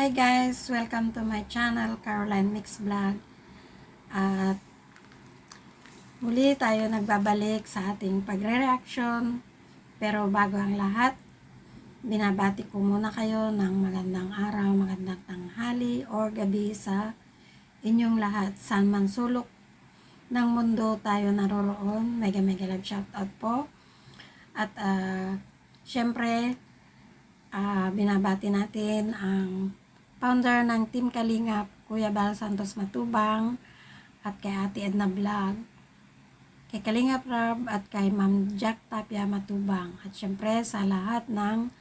Hi guys! Welcome to my channel, Caroline Mix Vlog. At muli tayo nagbabalik sa ating pagre-reaction. Pero bago ang lahat, binabati ko muna kayo ng magandang araw, magandang tanghali or gabi sa inyong lahat. Saan man sulok ng mundo tayo naroroon. Mega love shoutout po. At syempre, binabati natin ang founder ng Team Kalingap, Kuya Bal Santos Matubang, at kay Ate Edna Vlog, kay Kalingap Rab, at kay Ma'am Jack Tapia Matubang, at syempre sa lahat ng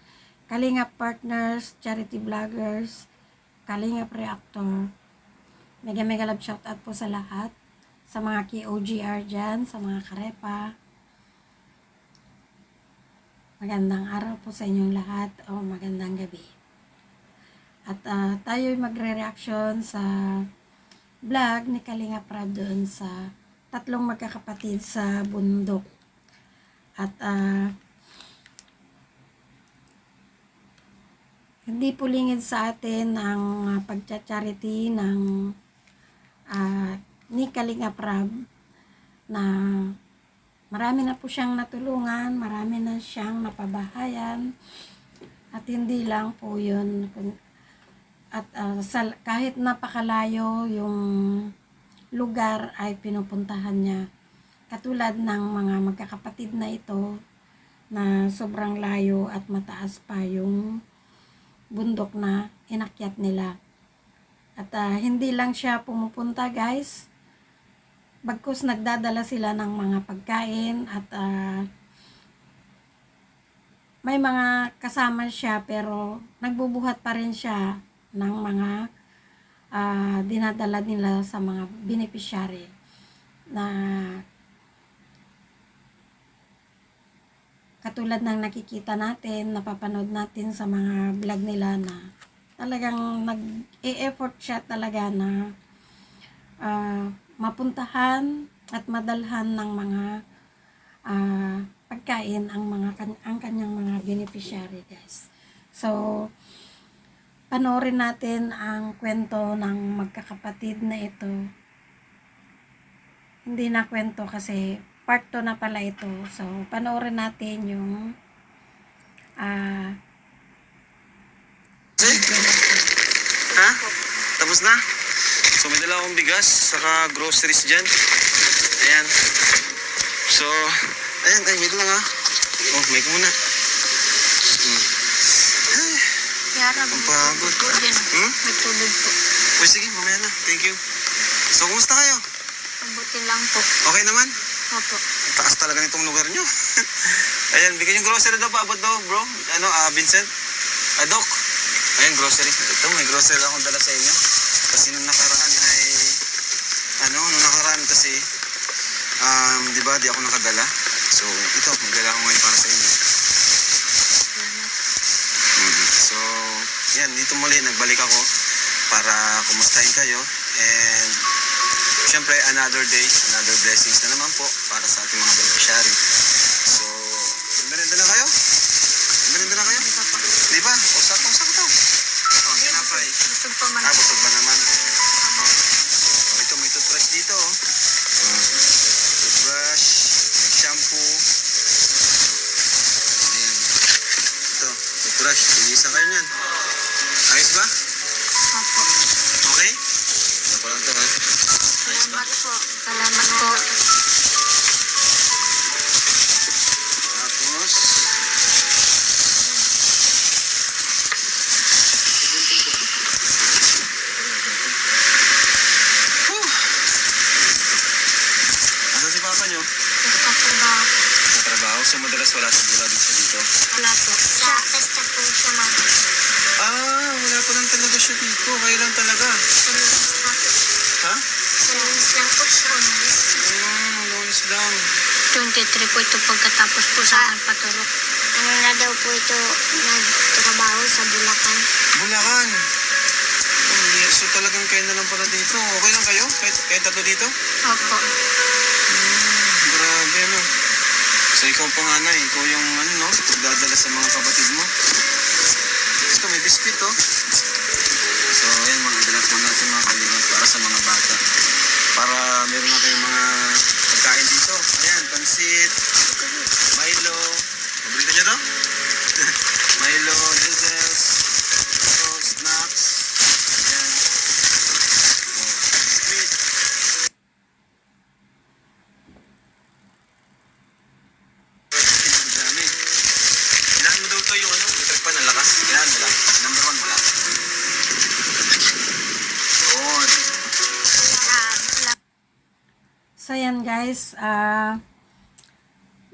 Kalingap Partners, Charity Vloggers, Kalingap Reactor. Mega love shoutout po sa lahat, sa mga KOGR dyan, sa mga karepa. Magandang araw po sa inyong lahat o magandang gabi. At tayo'y magre-reaction sa vlog ni Kalingap Rab doon sa tatlong magkakapatid sa bundok. At hindi pulingid sa atin ang pagcha-charity ng ni Kalingap Rab na marami na po siyang natulungan, marami na siyang napabahayan, at hindi lang po yun. At kahit napakalayo yung lugar ay pinupuntahan niya. Katulad ng mga magkakapatid na ito na sobrang layo at mataas pa yung bundok na inakyat nila. At hindi lang siya pumupunta guys, bagkus nagdadala sila ng mga pagkain at may mga kasama siya pero nagbubuhat pa rin siya ng mga dinadala nila sa mga beneficiary na katulad ng nakikita natin, napapanood natin sa mga vlog nila na talagang nag-e-effort siya talaga na mapuntahan at madalhan ng mga pagkain ang kanyang mga beneficiary guys. So panoorin natin ang kwento ng magkakapatid na ito. Hindi na kwento kasi part 2 na pala ito. So panoorin natin yung Ha? Tapos na? So may dala akong bigas, saka groceries dyan. Ayan. So, ayan, wait lang ha. Oh, may muna. Ang pagod. May tubig po. Uy, sige, mamaya na. Thank you. So, kumusta kayo? Mabuti lang po. Okay naman? Opo. Ang taas talaga nitong lugar nyo. Ayan, bigyan yung grocery daw, paabot daw, bro. Vincent? Doc. Ayan, grocery. Ito, may grocery akong dala sa inyo. Kasi nung nakaraan ay, nung nakaraan kasi, di ba, di ako nakadala. So, ito, magdala ako ngayon para sa inyo. So, yan, dito muli, nagbalik ako para kumustahin kayo. And, syempre, another day, another blessings na naman po para sa ating mga beneficiary. So, merenda na kayo? Merenda na kayo? Di ba? O, sakto to. O, sinapay. Busog pa man. Busog pa naman. O, ito, may toothbrush dito. Toothbrush, may shampoo. Ayan. Ito, toothbrush. Tinisan kayo niyan. Ayos ba? Opo. Okay? Ito pa lang to, ha? Ayos ba? Salamat po. Salamat po. Tapos, asan si papa nyo? Basta po ba? Sa trabaho? So madalas wala din siya dito? Wala po. Sa basta po siya man. Wala pa lang talaga siya dito. Kayo lang talaga. Sa lunes lang. Ha? Sa lunes lang po siya. Lunes lang. 23 po ito pagkatapos po sa patulog. Ano na daw po ito nagtrabaho sa Bulacan? Bulacan. So talagang kayo na lang pala dito. Okay lang kayo? Kayo tatlo dito? Opo. Grabe ano. So ikaw panganay, ikaw yung dadala sa mga kapatid mo. Ito may biskwit oh. po natin mga kalingap para sa mga bata. Para meron na kayong mga pagkain dito. Ayan, pansit, Milo. Paborito niyo to? Milo, noodles, ito, snacks. Ayan. Oh, biscuit. Ang dami. Kailangan mo daw to yung ano, electric pan, ang lakas. Kailangan mo lang. Number 1 mo lang. Yun. So yan guys,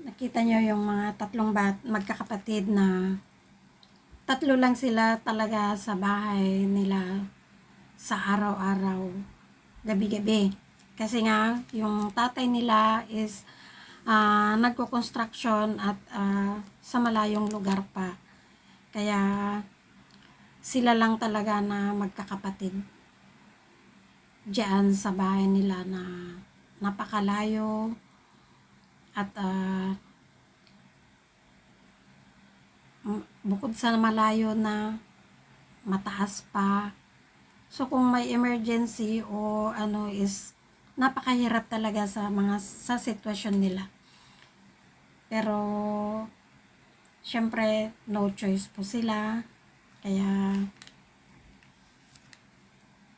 nakita nyo yung mga tatlong magkakapatid na tatlo lang sila talaga sa bahay nila sa araw-araw, gabi-gabi. Kasi nga, yung tatay nila is nagko-construction at sa malayong lugar pa. Kaya sila lang talaga na magkakapatid diyan sa bahay nila na napakalayo at bukod sa malayo na mataas pa. So kung may emergency o ano is napakahirap talaga sa sitwasyon nila. Pero syempre no choice po sila. Kaya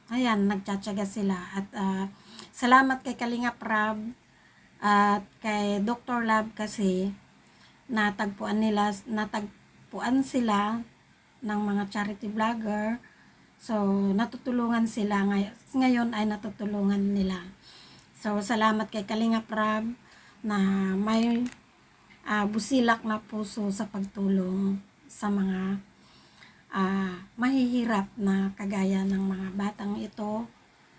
ayan, nagtsatsaga sila at salamat kay Kalingap Rab at kay Dr. Lab kasi natagpuan sila ng mga charity vlogger. So natutulungan sila ngayon ay natutulungan nila. So salamat kay Kalingap Rab na may busilak na puso sa pagtulong sa mga mahihirap na kagaya ng mga batang ito.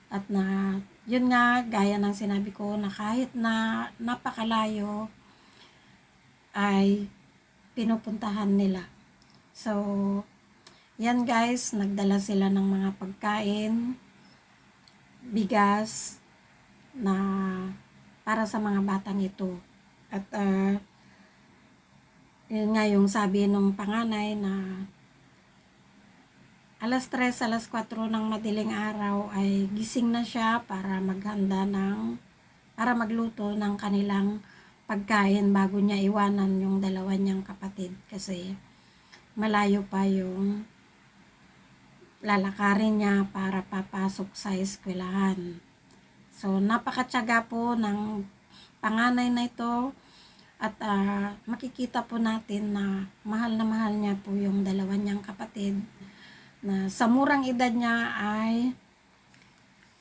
At na yun nga, gaya ng sinabi ko na kahit na napakalayo ay pinupuntahan nila. So yan guys, nagdala sila ng mga pagkain, bigas na para sa mga batang ito. At yun nga yung sabi ng panganay na alas 3, alas 4 ng madaling araw ay gising na siya para para magluto ng kanilang pagkain bago niya iwanan yung dalawa niyang kapatid kasi malayo pa yung lalakarin niya para papasok sa eskwelahan. So napakatyaga po ng panganay na ito at makikita po natin na mahal niya po yung dalawa niyang kapatid. Na sa murang edad niya ay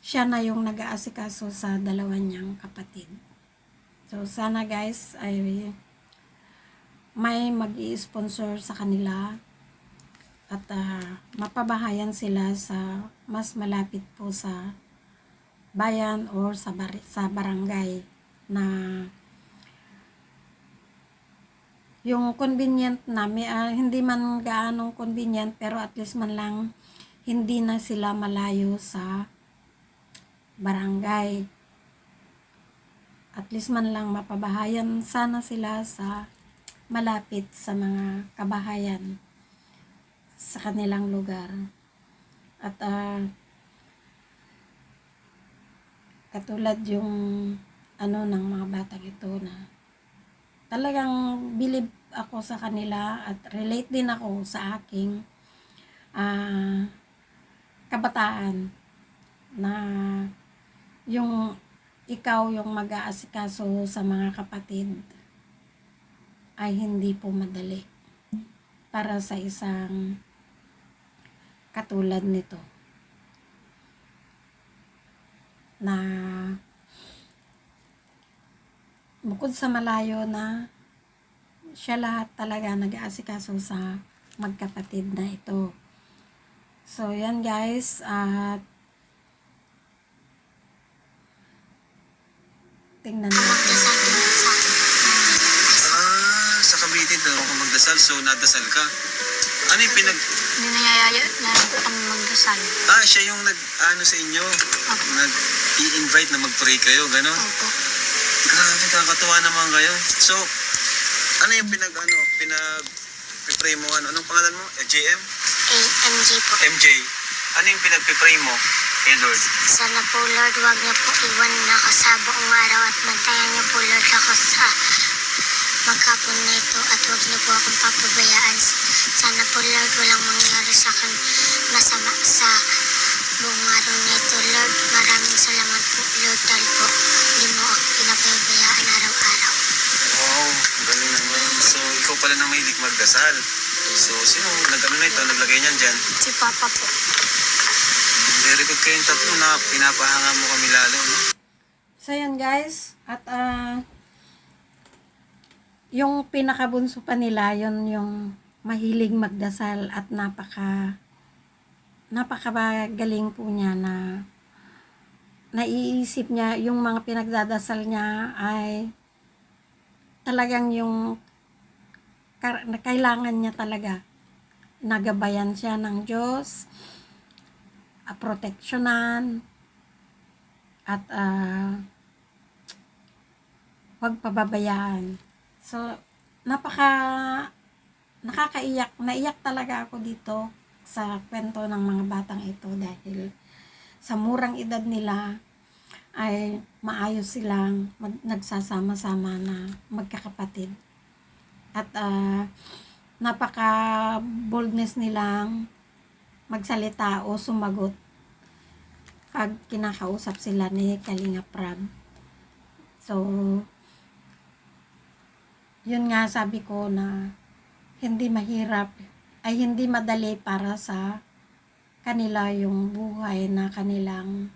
siya na yung nag-aasikaso sa dalawa niyang kapatid. So sana guys ay may mag-i-sponsor sa kanila at mapabahayan sila sa mas malapit po sa bayan or sa barangay na yung convenient na hindi man gaanong convenient pero at least man lang hindi na sila malayo sa barangay. At least man lang mapabahayan sana sila sa malapit sa mga kabahayan sa kanilang lugar. At katulad yung ng mga batang ito na talagang believe ako sa kanila at relate din ako sa aking kabataan na yung ikaw yung mag-aasikaso sa mga kapatid ay hindi po madali para sa isang katulad nito na bukod sa malayo na siya lahat talaga nag-aasikaso sa magkapatid na ito. So yan guys, at tingnan natin. Sa Cavite daw ako magdasal, so nadasal ka. Ano yung Ninayaya na kami magdasal. Siya yung nag-ano sa inyo? Opo. Nag-i-invite na mag-pray kayo, gano'n? Opo. Grabe, kakatuwa naman kayo. So, ano yung pinag-pray mo? Anong pangalan mo? JM? MG po. MJ. Ano yung pinag-pray mo? kay Lord. Sana po Lord, wag niyo po iwan na ako sa buong araw at bantayan niyo po Lord ako sa maghapon na ito at wag niyo po akong papabayaan. Sana po Lord, walang mangyari sa akin masama sa buong araw na ito Lord. Maraming salamat po Lord dahil po hindi mo ako pinapabayaan araw-araw. Wow, ang galing naman. So, ikaw pala nang mahilig magdasal. So, sino nag-ano na ito? Naglagay niyan dyan? Si Papa po. Very good kayong tatlo na pinapahanga mo kami lalo, no? So yun guys, at yung pinakabunso pa nila, yun yung mahilig magdasal at napakagaling po niya na naiisip niya yung mga pinagdadasal niya ay talagang yung na kailangan niya talaga. Nagabayan siya ng Diyos, proteksyonan, at huwag pababayaan. So, naiyak talaga ako dito sa kwento ng mga batang ito dahil sa murang edad nila ay maayos silang nagsasama-sama na magkakapatid. At napaka boldness nilang magsalita o sumagot pag kinakausap sila ni Kalinga Prab. So, yun nga sabi ko na hindi madali para sa kanila yung buhay na kanilang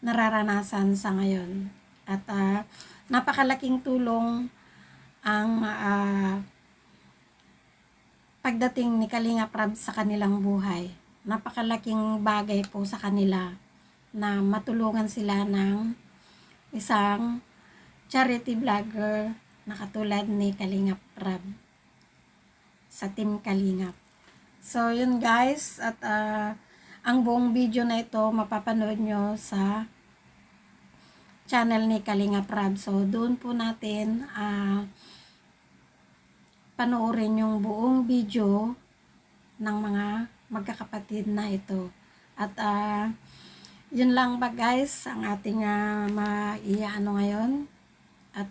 nararanasan sa ngayon. At napakalaking tulong ang pagdating ni Kalinga Prab sa kanilang buhay. Napakalaking bagay po sa kanila na matulungan sila ng isang charity vlogger na katulad ni Kalinga Prab sa Team Kalingap. So yun guys, at ang buong video na ito mapapanood nyo sa channel ni Kalinga Prab. So doon po natin panoorin yung buong video ng mga magkakapatid na ito. At yun lang ba guys ang ating maiano ngayon. At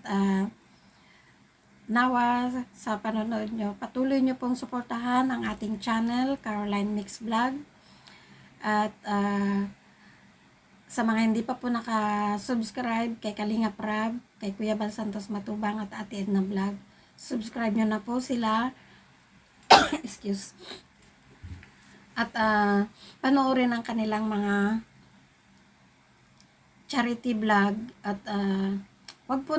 nawa sa panonood nyo, patuloy nyo pong suportahan ang ating channel, Caroline Mix Vlog. At sa mga hindi pa po naka-subscribe kay Kalinga Prab, kay Kuya Bal Santos Matubang at Ate Edna Vlog, subscribe nyo na po sila. Excuse. At panoorin ang kanilang mga charity vlog. At wag po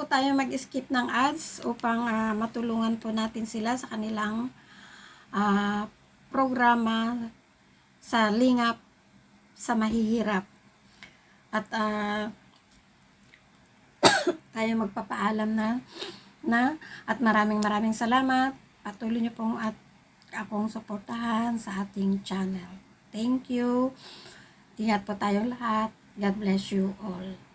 tayo mag-skip ng ads upang matulungan po natin sila sa kanilang programa sa lingap sa mahihirap. At tayo magpapaalam na at maraming salamat. Patuloy niyo pong at akong suportahan sa ating channel. Thank you. Ingat po tayo lahat. God bless you all.